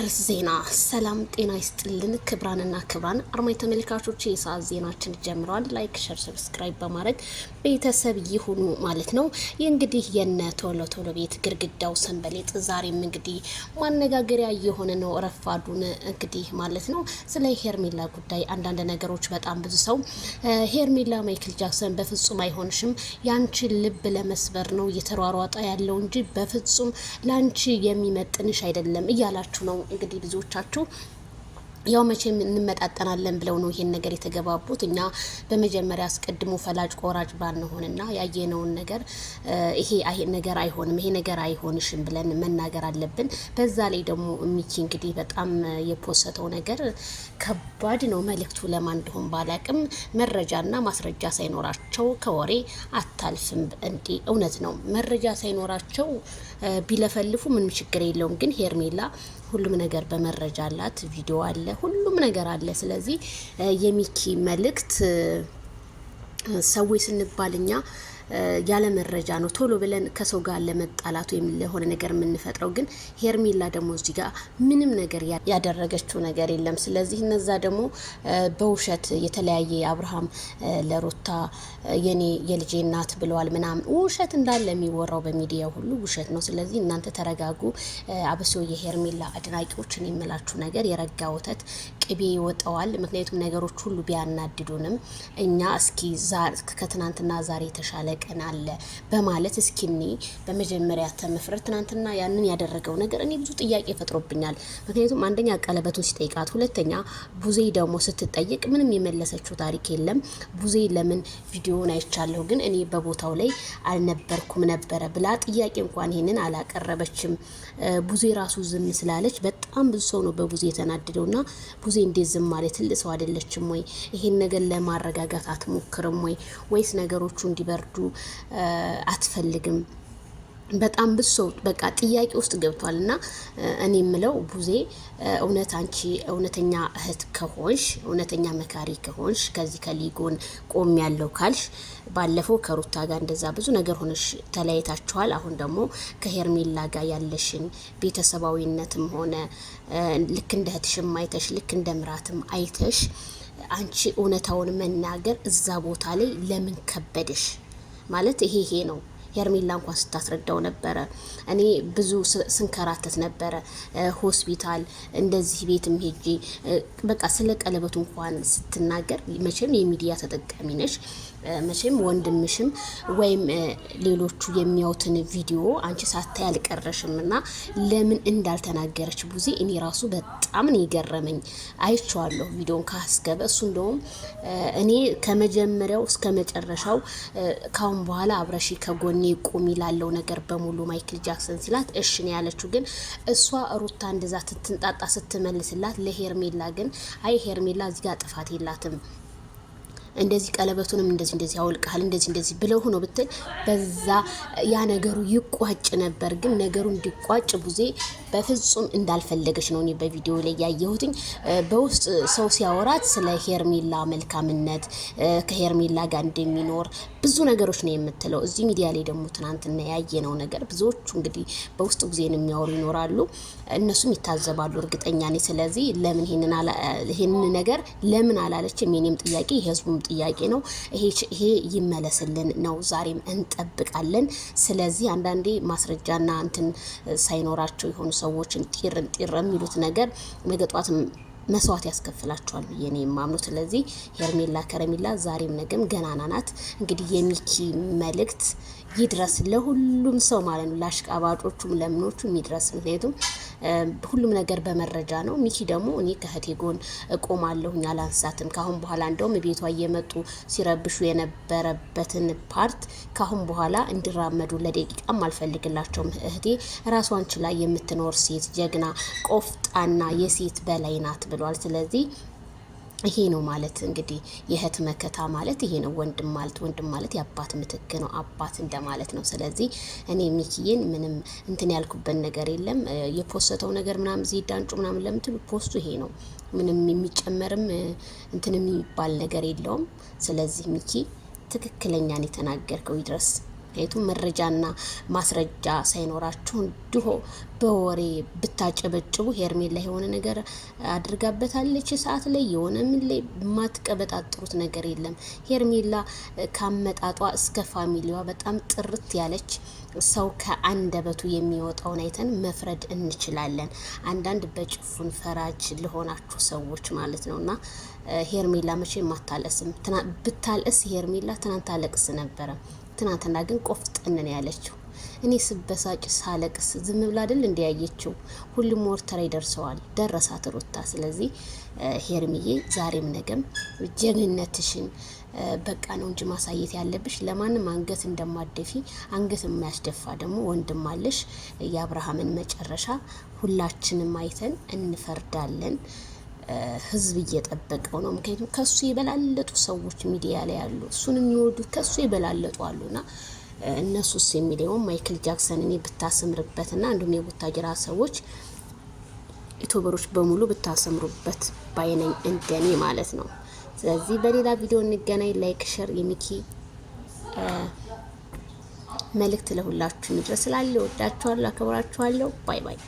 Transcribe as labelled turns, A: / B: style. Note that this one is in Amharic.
A: አርዕስተ ዜና። ሰላም ጤና ይስጥልን ክብራንና ክብራን አርማይ ተመልካቾች የሰዓት ዜናችን ጀምሯል። ላይክ፣ ሼር፣ ሰብስክራይብ በማድረግ ቤተሰብ ይሁኑ ማለት ነው። እንግዲህ የነ ቶሎ ቶሎ ቤት ግድግዳው ሰንበሌጥ ዛሬም እንግዲህ ማነጋገሪያ የሆነ ነው። ረፋዱን እንግዲህ ማለት ነው ስለ ሄርሜላ ጉዳይ አንዳንድ ነገሮች በጣም ብዙ ሰው ሄርሜላ ማይክል ጃክሰን በፍጹም አይሆንሽም፣ ያንቺ ልብ ለመስበር ነው እየተሯሯጠ ያለው እንጂ በፍጹም ላንቺ የሚመጥንሽ አይደለም እያላችሁ ነው። እንግዲህ ብዙዎቻችሁ ያው መቼም እንመጣጠናለን ብለው ነው ይሄን ነገር የተገባቡት። እኛ በመጀመሪያ አስቀድሞ ፈላጭ ቆራጭ ባንሆንና ያየነውን ነገር ይሄ ነገር አይሆንም፣ ይሄ ነገር አይሆንሽም ብለን መናገር አለብን። በዛ ላይ ደግሞ ሚኪ እንግዲህ በጣም የፖስተው ነገር ከባድ ነው። መልእክቱ ለማን እንደሆነ ባላቅም መረጃና ማስረጃ ሳይኖራቸው ከወሬ አታልፍም። እንዴ እውነት ነው። መረጃ ሳይኖራቸው ቢለፈልፉ ምንም ችግር የለውም። ግን ሄርሜላ ሁሉም ነገር በመረጃ አላት፣ ቪዲዮ አለ፣ ሁሉም ነገር አለ። ስለዚህ የሚኪ መልእክት ሰዎች ስንባልኛ ያለ መረጃ ነው ቶሎ ብለን ከሰው ጋር ለመጣላት ወይም ለሆነ ነገር የምንፈጥረው። ግን ሄርሜላ ደግሞ እዚህ ጋር ምንም ነገር ያደረገችው ነገር የለም። ስለዚህ እነዛ ደግሞ በውሸት የተለያየ አብርሃም ለሩታ የኔ የልጄ እናት ብለዋል ምናምን ውሸት እንዳለ የሚወራው በሚዲያ ሁሉ ውሸት ነው። ስለዚህ እናንተ ተረጋጉ። አብሶ የሄርሜላ አድናቂዎችን የምላችሁ ነገር የረጋ ወተት ቅቤ ይወጣዋል። ምክንያቱም ነገሮች ሁሉ ቢያናድዱንም እኛ እስኪ ከትናንትና ዛሬ የተሻለ ቀን አለ በማለት እስኪኒ በመጀመሪያ ተመፍረት ትናንትና ያንን ያደረገው ነገር እኔ ብዙ ጥያቄ ፈጥሮብኛል። ምክንያቱም አንደኛ ቀለበቱን ሲጠይቃት፣ ሁለተኛ ቡዜ ደግሞ ስትጠይቅ ምንም የመለሰችው ታሪክ የለም። ቡዜ ለምን ቪዲዮውን አይቻለሁ ግን እኔ በቦታው ላይ አልነበርኩም ነበረ ብላ ጥያቄ እንኳን ይሄንን አላቀረበችም። ቡዜ ራሱ ዝም ስላለች በጣም ብዙ ሰው ነው በቡዜ የተናደደውና ቡዜ እንዴት ዝም ማለት? ትልቅ ሰው አይደለችም ወይ? ይሄን ነገር ለማረጋጋት አትሞክርም ወይ? ወይስ ነገሮቹ እንዲበርዱ አትፈልግም? በጣም ብዙ ሰው በቃ ጥያቄ ውስጥ ገብቷል። እና እኔ የምለው ቡዜ እውነት አንቺ እውነተኛ እህት ከሆንሽ፣ እውነተኛ መካሪ ከሆንሽ፣ ከዚህ ከሊጎን ቆም ያለው ካልሽ፣ ባለፈው ከሩታ ጋር እንደዛ ብዙ ነገር ሆነሽ ተለያይታችኋል። አሁን ደግሞ ከሄርሜላ ጋር ያለሽን ቤተሰባዊነትም ሆነ ልክ እንደ እህትሽም አይተሽ ልክ እንደ ምራትም አይተሽ አንቺ እውነታውን መናገር እዛ ቦታ ላይ ለምን ከበደሽ? ማለት ይሄ ነው። ሄርሜላ እንኳን ስታስረዳው ነበረ። እኔ ብዙ ስንከራተት ነበረ ሆስፒታል እንደዚህ ቤትም ሄጄ በቃ ስለ ቀለበቱ እንኳን ስትናገር መቼም የሚዲያ ተጠቃሚ ነሽ፣ መቼም ወንድምሽም ወይም ሌሎቹ የሚያዩትን ቪዲዮ አንቺ ሳታይ አልቀረሽም። እና ለምን እንዳልተናገረች ቡዜ እኔ ራሱ በጣም ነው የገረመኝ። አይቼዋለሁ ቪዲዮን ካስገበ እሱ እንደውም እኔ ከመጀመሪያው እስከ መጨረሻው ካሁን በኋላ አብረሺ ከጎኔ ቁሚ ላለው ነገር በሙሉ ማይክል ጃክሰን ሲላት እሺ ነው ያለችው። ግን እሷ ሩታ እንደዛ ትንጣጣ ስትመልስላት ለሄርሜላ ግን አይ ሄርሜላ እዚህ ጋር ጥፋት የላትም እንደዚህ ቀለበቱንም እንደዚህ አውልቀሃል እንደዚህ ብለው ሆኖ ብትል በዛ ያ ነገሩ ይቋጭ ነበር። ግን ነገሩ እንዲቋጭ ቡዜ በፍጹም እንዳልፈለገች ነው እኔ በቪዲዮ ላይ ያየሁትኝ። በውስጥ ሰው ሲያወራት ስለ ሄርሜላ መልካምነት ከሄርሜላ ጋር እንደሚኖር ብዙ ነገሮች ነው የምትለው። እዚህ ሚዲያ ላይ ደግሞ ትናንትና ያየነው ነገር ብዙዎቹ እንግዲህ በውስጥ ቡዜን የሚያወሩ ይኖራሉ፣ እነሱም ይታዘባሉ እርግጠኛ ነኝ። ስለዚህ ለምን ይሄንን ነገር ለምን አላለችም? የኔም ጥያቄ የህዝቡም ጥያቄ ነው። ይሄ ይመለስልን ነው። ዛሬም እንጠብቃለን። ስለዚህ አንዳንዴ ማስረጃና እንትን ሳይኖራቸው የሆኑ ሰዎችን ጢር የሚሉት ነገር ነገጧት መስዋዕት ያስከፍላቸዋል ብዬ ነው የማምነው። ስለዚህ ሄርሜላ ከረሜላ ዛሬም ነገም ገናና ናት። እንግዲህ የሚኪ መልእክት ይድረስ ለሁሉም ሰው ማለት ነው፣ ለአሽቃባጮቹም ለምኖቹም ይድረስ። ምክንያቱም ሁሉም ነገር በመረጃ ነው። ሚኪ ደግሞ እኔ ከእህቴ ጎን እቆማለሁኝ አላንሳትም። ካሁን በኋላ እንደውም ቤቷ እየመጡ ሲረብሹ የነበረበትን ፓርት ካሁን በኋላ እንዲራመዱ ለደቂቃም አልፈልግላቸውም። እህቴ ራሷን ችላ የምትኖር ሴት ጀግና፣ ቆፍጣና የሴት በላይ ናት ብሏል። ስለዚህ ይሄ ነው ማለት እንግዲህ የእህት መከታ ማለት ይሄ ነው። ወንድም ማለት የአባት ምትክ ነው፣ አባት እንደማለት ነው። ስለዚህ እኔ ሚኪዬን ምንም እንትን ያልኩበት ነገር የለም። የፖስተው ነገር ምናምን ዚዳንጩ ምናምን ለምትሉ ፖስቱ ይሄ ነው። ምንም የሚጨመርም እንትን የሚባል ነገር የለውም። ስለዚህ ሚኪ ትክክለኛን የተናገርከው ይድረስ ምክንያቱም መረጃና ማስረጃ ሳይኖራችሁ እንዲሁ በወሬ ብታጨበጭቡ ሄርሜላ የሆነ ነገር አድርጋበታለች ሰዓት ላይ የሆነ ምን ላይ የማትቀበጣጥሩት ነገር የለም። ሄርሜላ ካመጣጧ እስከ ፋሚሊዋ በጣም ጥርት ያለች ሰው ከአንደበቱ የሚወጣውን አይተን መፍረድ እንችላለን። አንዳንድ በጭፉን ፈራጅ ለሆናችሁ ሰዎች ማለት ነውና ሄርሜላ መቼም አታለቅስም። ብታለቅስ ሄርሜላ ትናንት አለቅስ ነበረ። ትናንትና ግን ቆፍጠን ነው ያለችው። እኔ ስበሳጭ ሳለቅስ ዝም ብላ አይደል እንዲያየችው። ሁሉም ወርተራ ይደርሰዋል፣ ደረሳት ሩታ። ስለዚህ ሄርሚዬ ዛሬም ነገም ጀግንነትሽን በቃ ነው እንጂ ማሳየት ያለብሽ። ለማንም አንገት እንደማደፊ አንገት የሚያስደፋ ደግሞ ወንድም አለሽ። የአብርሃምን መጨረሻ ሁላችንም አይተን እንፈርዳለን። ህዝብ እየጠበቀው ነው። ምክንያቱም ከሱ የበላለጡ ሰዎች ሚዲያ ላይ ያሉ እሱን የሚወዱት ከሱ የበላለጡ አሉና እነሱስ የሚለው ማይክል ጃክሰን እኔ ብታሰምርበትና እንዲሁም የቡታጅራ ሰዎች ዩቲዩበሮች በሙሉ ብታሰምሩበት ባይነኝ እንደኔ ማለት ነው። ስለዚህ በሌላ ቪዲዮ እንገናኝ። ላይክ ሼር የሚኪ መልእክት ለሁላችሁ ይድረስ። ስላለ ወዳችኋለሁ፣ አከብራችኋለሁ። ባይ ባይ።